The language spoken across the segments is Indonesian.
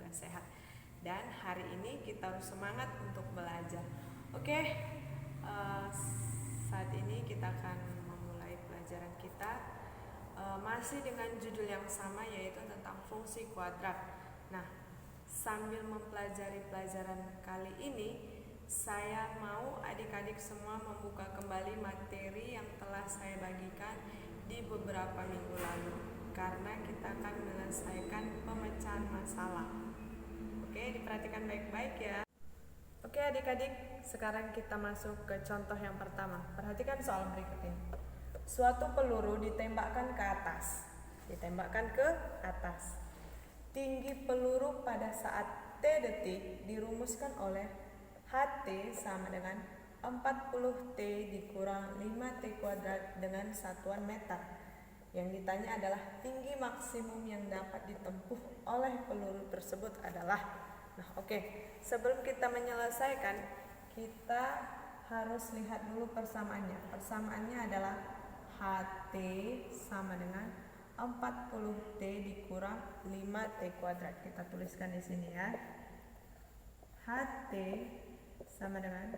juga sehat. Dan hari ini kita harus semangat untuk belajar. Oke, saat ini kita akan memulai pelajaran kita masih dengan judul yang sama, yaitu tentang fungsi kuadrat. Nah, sambil mempelajari pelajaran kali ini, saya mau adik-adik semua membuka kembali materi yang telah saya bagikan di beberapa minggu lalu, karena kita akan menyelesaikan pemecahan masalah. Oke, diperhatikan baik-baik ya. Oke adik-adik, sekarang kita masuk ke contoh yang pertama. Perhatikan soal berikut ini. Suatu peluru ditembakkan ke atas. Tinggi peluru pada saat T detik dirumuskan oleh HT sama dengan 40T dikurang 5T kuadrat dengan satuan meter. Yang ditanya adalah tinggi maksimum yang dapat ditempuh oleh peluru tersebut adalah. Nah, oke. Sebelum kita menyelesaikan, kita harus lihat dulu persamaannya. Persamaannya adalah HT sama dengan 40T dikurang 5T kuadrat. Kita tuliskan di sini ya. HT sama dengan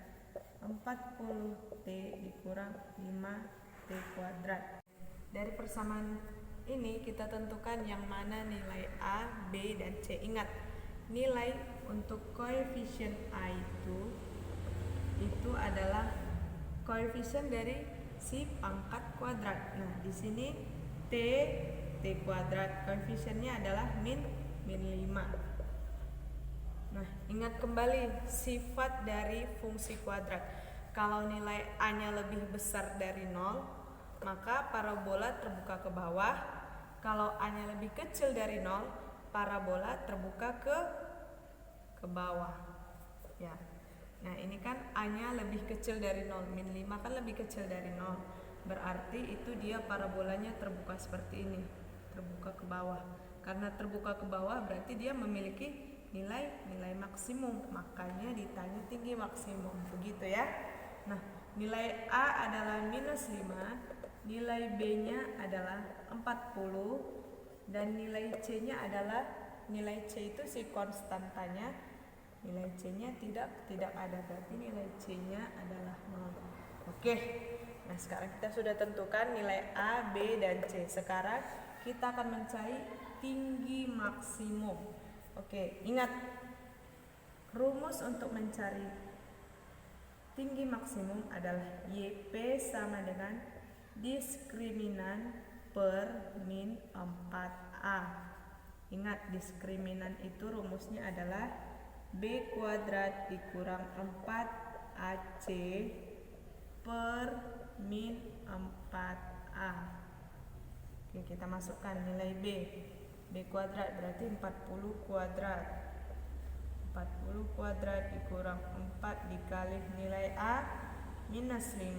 40T dikurang 5T kuadrat. Dari persamaan ini kita tentukan yang mana nilai A, B, dan C. Ingat, nilai untuk koefisien A itu adalah koefisien dari si pangkat kuadrat. Nah, di sini T kuadrat, koefisiennya adalah min 5. Nah, ingat kembali sifat dari fungsi kuadrat. Kalau nilai A-nya lebih besar dari 0, maka parabola terbuka ke bawah. Kalau A-nya lebih kecil dari 0, parabola terbuka ke bawah. Ya. Nah, ini kan A-nya lebih kecil dari 0, min 5 kan lebih kecil dari 0. Berarti itu dia parabolanya terbuka seperti ini, terbuka ke bawah. Karena terbuka ke bawah berarti dia memiliki nilai maksimum, makanya ditanya tinggi maksimum, begitu ya. Nah, nilai A adalah minus 5, nilai B-nya adalah 40, dan nilai C-nya adalah, nilai C itu si konstantanya, nilai C-nya tidak ada, berarti nilai C-nya adalah 0. Oke, nah sekarang kita sudah tentukan nilai A, B, dan C. Sekarang kita akan mencari tinggi maksimum. Oke, ingat rumus untuk mencari tinggi maksimum adalah YP sama dengan diskriminan per min 4A. Ingat, diskriminan itu rumusnya adalah B kuadrat dikurang 4AC per min 4A. Oke, kita masukkan nilai B. B kuadrat berarti 40 kuadrat. 40 kuadrat dikurang 4 dikali nilai A minus 5,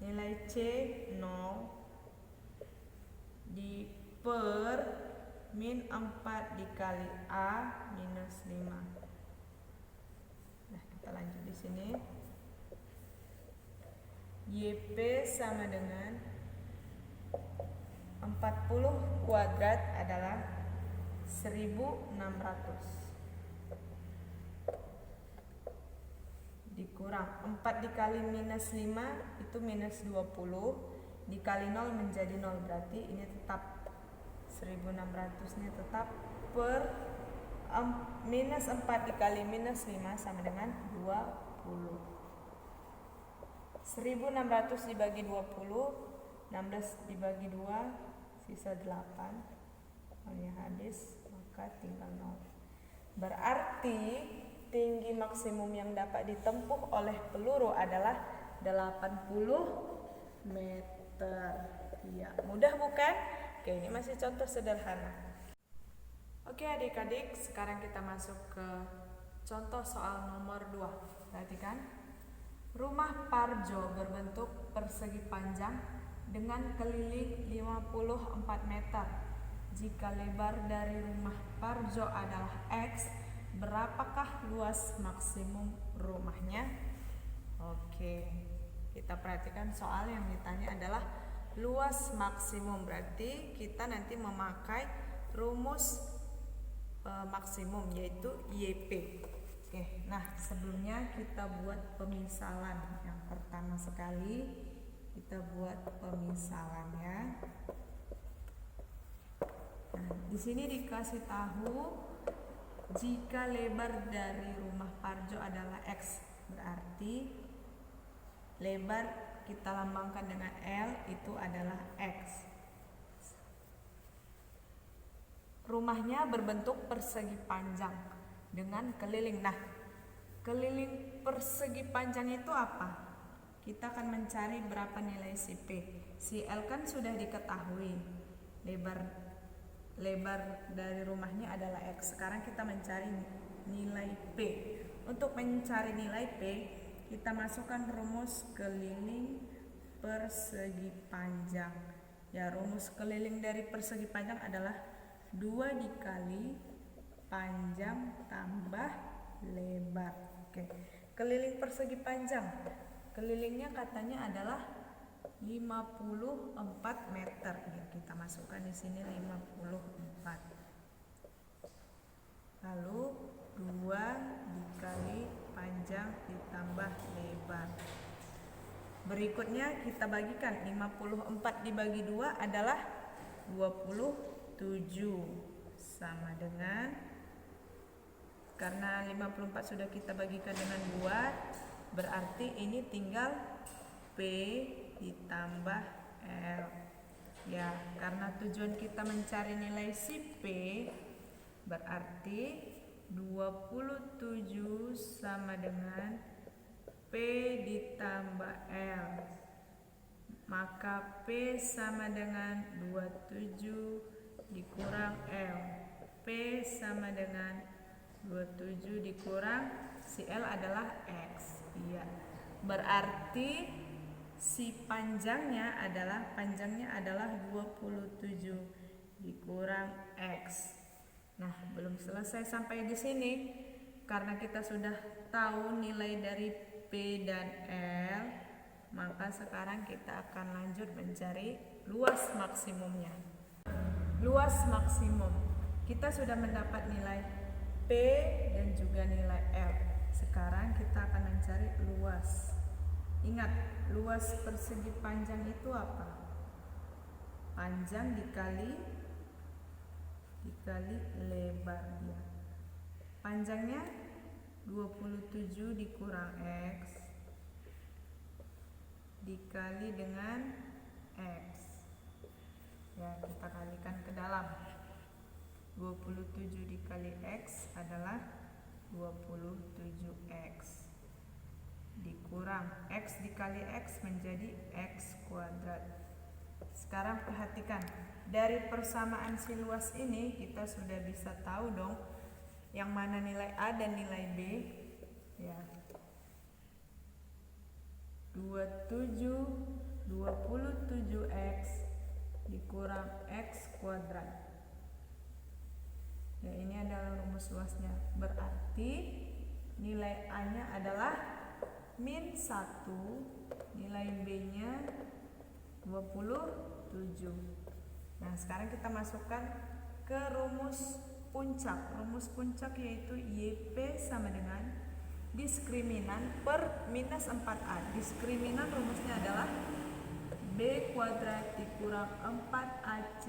nilai C 0, di per min 4 dikali A minus 5. Nah, kita lanjut di sini. YP sama dengan 40 kuadrat adalah 1600 dikurang 4 dikali minus 5 itu minus 20, dikali 0 menjadi 0, berarti ini tetap 1600 nya tetap per minus 4 dikali minus 5 sama dengan 20. 1600 dibagi 20, 16 dibagi 2, sisa 8. Nolnya habis, maka tinggal 0. Berarti tinggi maksimum yang dapat ditempuh oleh peluru adalah 80 meter. Ya, mudah bukan? Oke, ini masih contoh sederhana. Oke adik-adik, sekarang kita masuk ke contoh soal nomor 2. Perhatikan. Rumah Parjo berbentuk persegi panjang dengan keliling 54 meter. Jika lebar dari rumah Parjo adalah X, berapakah luas maksimum rumahnya? Oke, kita perhatikan soal yang ditanya adalah luas maksimum. Berarti kita nanti memakai rumus maksimum, yaitu YP. Oke, nah sebelumnya kita buat pemisalan. Yang pertama sekali kita buat pemisalan ya. Nah, di sini dikasih tahu jika lebar dari rumah Parjo adalah X, berarti lebar kita lambangkan dengan L itu adalah X. Rumahnya berbentuk persegi panjang dengan keliling. Nah, keliling persegi panjang itu apa? Kita akan mencari berapa nilai si P. Si L kan sudah diketahui. Lebar dari rumahnya adalah X. Sekarang kita mencari nilai P. Untuk mencari nilai P, kita masukkan rumus keliling persegi panjang. Ya, rumus keliling dari persegi panjang adalah 2 dikali panjang tambah lebar. Oke. Keliling persegi panjang. Kelilingnya katanya adalah 54 meter. Ya, kita masukkan di sini 54. Lalu 2 dikali panjang ditambah lebar. Berikutnya kita bagikan 54 dibagi 2 adalah 27, sama dengan, karena 54 sudah kita bagikan dengan 2, berarti ini tinggal P ditambah L. Ya, karena tujuan kita mencari nilai si P, berarti 27 sama dengan P ditambah L. Maka P sama dengan 27 dikurang L. P sama dengan 27 dikurang si L adalah X. Iya. Berarti si panjangnya adalah 27 dikurang X. Nah, belum selesai sampai di sini. Karena kita sudah tahu nilai dari P dan L, maka sekarang kita akan lanjut mencari luas maksimumnya. Luas maksimum. Kita sudah mendapat nilai P dan juga nilai L. Sekarang kita akan mencari luas. Ingat, luas persegi panjang itu apa? Panjang dikali lebarnya. Panjangnya 27 dikurang X dikali dengan X. Ya, kita kalikan ke dalam. 27 dikali X adalah 27X dikurang X dikali X menjadi X kuadrat. Sekarang perhatikan, dari persamaan si luas ini kita sudah bisa tahu dong yang mana nilai A dan nilai B. Ya, 27X dikurang X kuadrat. Ya, ini adalah rumus luasnya. Berarti nilai A-nya adalah min 1, nilai B-nya 27. Nah, sekarang kita masukkan ke rumus puncak. Rumus puncak yaitu YP sama dengan diskriminan per minus 4A. Diskriminan rumusnya adalah B kuadrat dikurang 4AC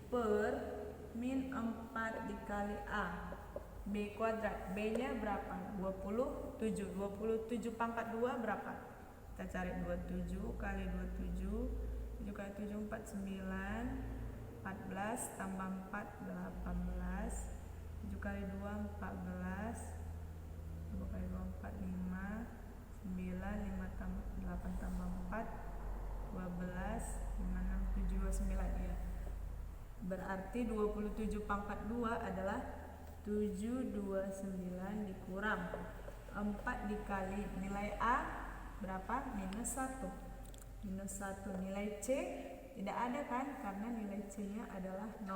per min 4 dikali A. B kuadrat, B-nya berapa? 27. 27 pangkat 2 berapa? Kita cari 27 kali 27. 7 kali 7 49. 14 tambah 4 18. 7 kali 2 14. 2 kali 2 4 5. 9 5 tambah 8 tambah 4 12. 5 6 7 29 ya. Berarti 27 pangkat 2 adalah 729 dikurang 4 dikali nilai A berapa? Minus 1. Minus 1. Nilai C tidak ada kan? Karena nilai C nya adalah 0.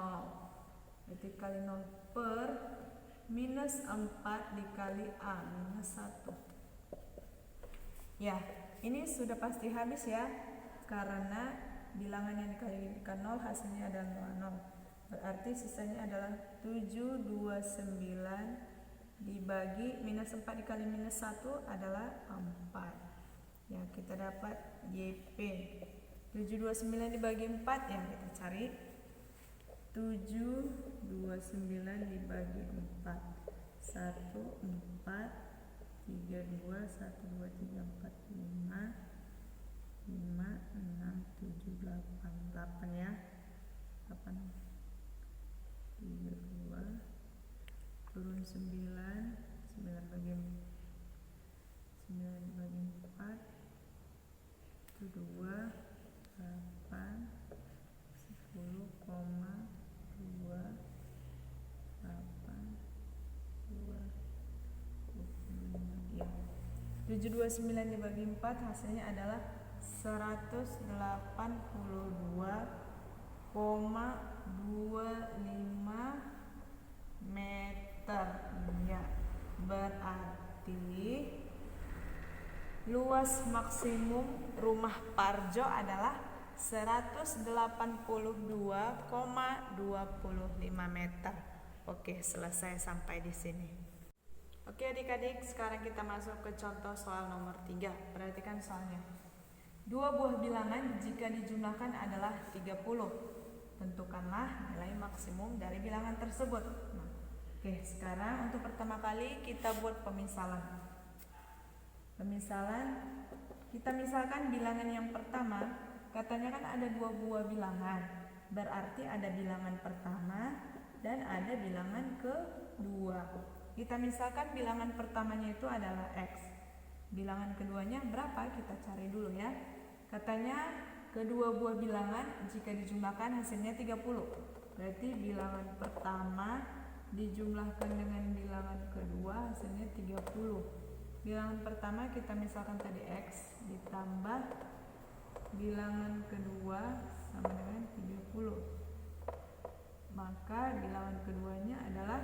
Berarti kali 0 per minus 4 dikali A minus 1. Ya, ini sudah pasti habis ya, karena bilangan yang dikalikan 0 hasilnya adalah 0. Berarti sisanya adalah 729 dibagi minus 4 dikali minus 1 adalah 4. Ya, kita dapat YP. 729 dibagi 4 yang kita cari. 729 dibagi 4. 1, 4, 3, 2, 1, 2, 3, 4, 5, 5, 6, 7, 8. 8 ya. 8, 3, 2, turun 9, 9 bagi 4, itu 2, 8, 10, 2, 8, 2, 25. Ya. 729 dibagi 4 hasilnya adalah 182,25 meter. Ya, berarti luas maksimum rumah Parjo adalah 182,25 meter. Oke, selesai sampai di sini. Oke adik-adik, sekarang kita masuk ke contoh soal nomor 3. Perhatikan soalnya. Dua buah bilangan jika dijumlahkan adalah 30. Tentukanlah nilai maksimum dari bilangan tersebut. Nah, oke, sekarang untuk pertama kali kita buat pemisalan. Kita misalkan bilangan yang pertama, katanya kan ada dua buah bilangan. Berarti ada bilangan pertama dan ada bilangan kedua. Kita misalkan bilangan pertamanya itu adalah X. Bilangan keduanya berapa? Kita cari dulu ya. Katanya kedua buah bilangan jika dijumlahkan hasilnya 30. Berarti bilangan pertama dijumlahkan dengan bilangan kedua hasilnya 30. Bilangan pertama kita misalkan tadi X ditambah bilangan kedua sama dengan 30. Maka bilangan keduanya adalah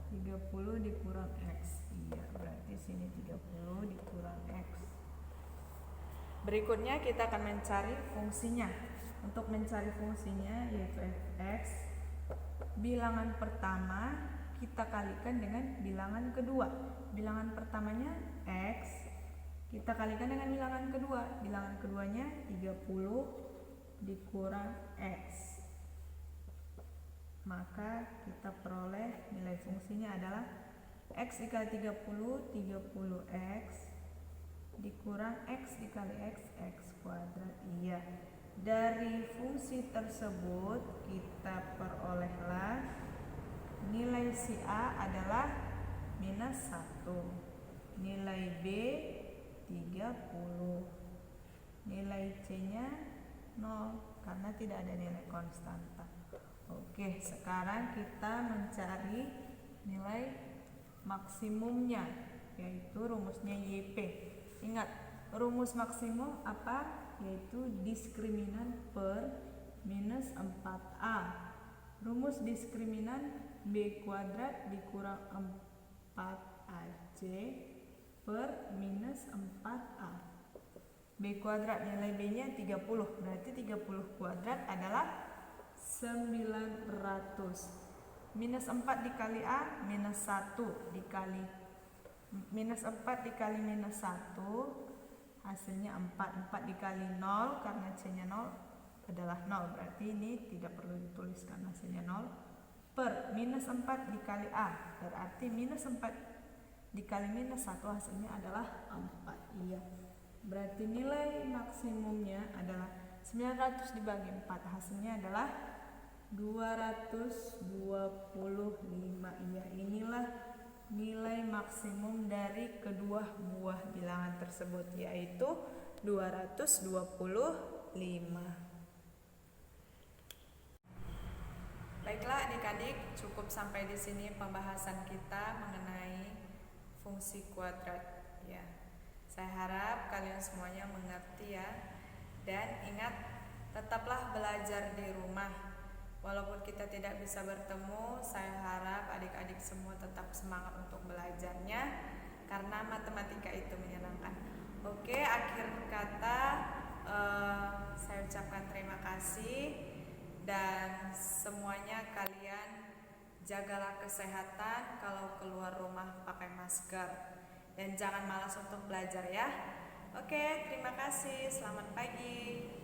30 dikurang X. Iya, berarti sini 30 dikurang X. Berikutnya kita akan mencari fungsinya. Untuk mencari fungsinya yaitu fx, bilangan pertama kita kalikan dengan bilangan kedua. Bilangan pertamanya X, kita kalikan dengan bilangan kedua. Bilangan keduanya 30 dikurang X. Maka kita peroleh nilai fungsinya adalah X dikali 30, 30X dikurang X dikali X kuadrat. Iya, dari fungsi tersebut kita perolehlah nilai si A adalah minus 1, nilai B 30, nilai C nya 0 karena tidak ada nilai konstanta. Oke, sekarang kita mencari nilai maksimumnya, yaitu rumusnya YP. Ingat, rumus maksimum apa? Yaitu diskriminan per minus 4A. Rumus diskriminan B kuadrat dikurang 4AC per minus 4A. B kuadrat nilai B nya 30, berarti 30 kuadrat adalah 900. Minus 4 dikali A, minus 1 dikali minus 4 dikali minus 1 hasilnya 4. 4 dikali 0 karena C nya 0 adalah 0, berarti ini tidak perlu dituliskan, hasilnya 0 per minus 4 dikali A, berarti minus 4 dikali minus 1 hasilnya adalah 4. Iya, berarti nilai maksimumnya adalah 900 dibagi 4, hasilnya adalah 225. Iya, inilah nilai maksimum dari kedua buah bilangan tersebut, yaitu 225. Baiklah adik-adik, cukup sampai di sini pembahasan kita mengenai fungsi kuadrat. Ya, saya harap kalian semuanya mengerti ya. Dan ingat, tetaplah belajar di rumah. Walaupun kita tidak bisa bertemu, saya harap adik-adik semua tetap semangat untuk belajarnya, karena matematika itu menyenangkan. Oke, akhir kata saya ucapkan terima kasih Dan semuanya kalian jagalah kesehatan kalau keluar rumah pakai masker. Dan jangan malas untuk belajar ya. Oke, terima kasih. Selamat pagi.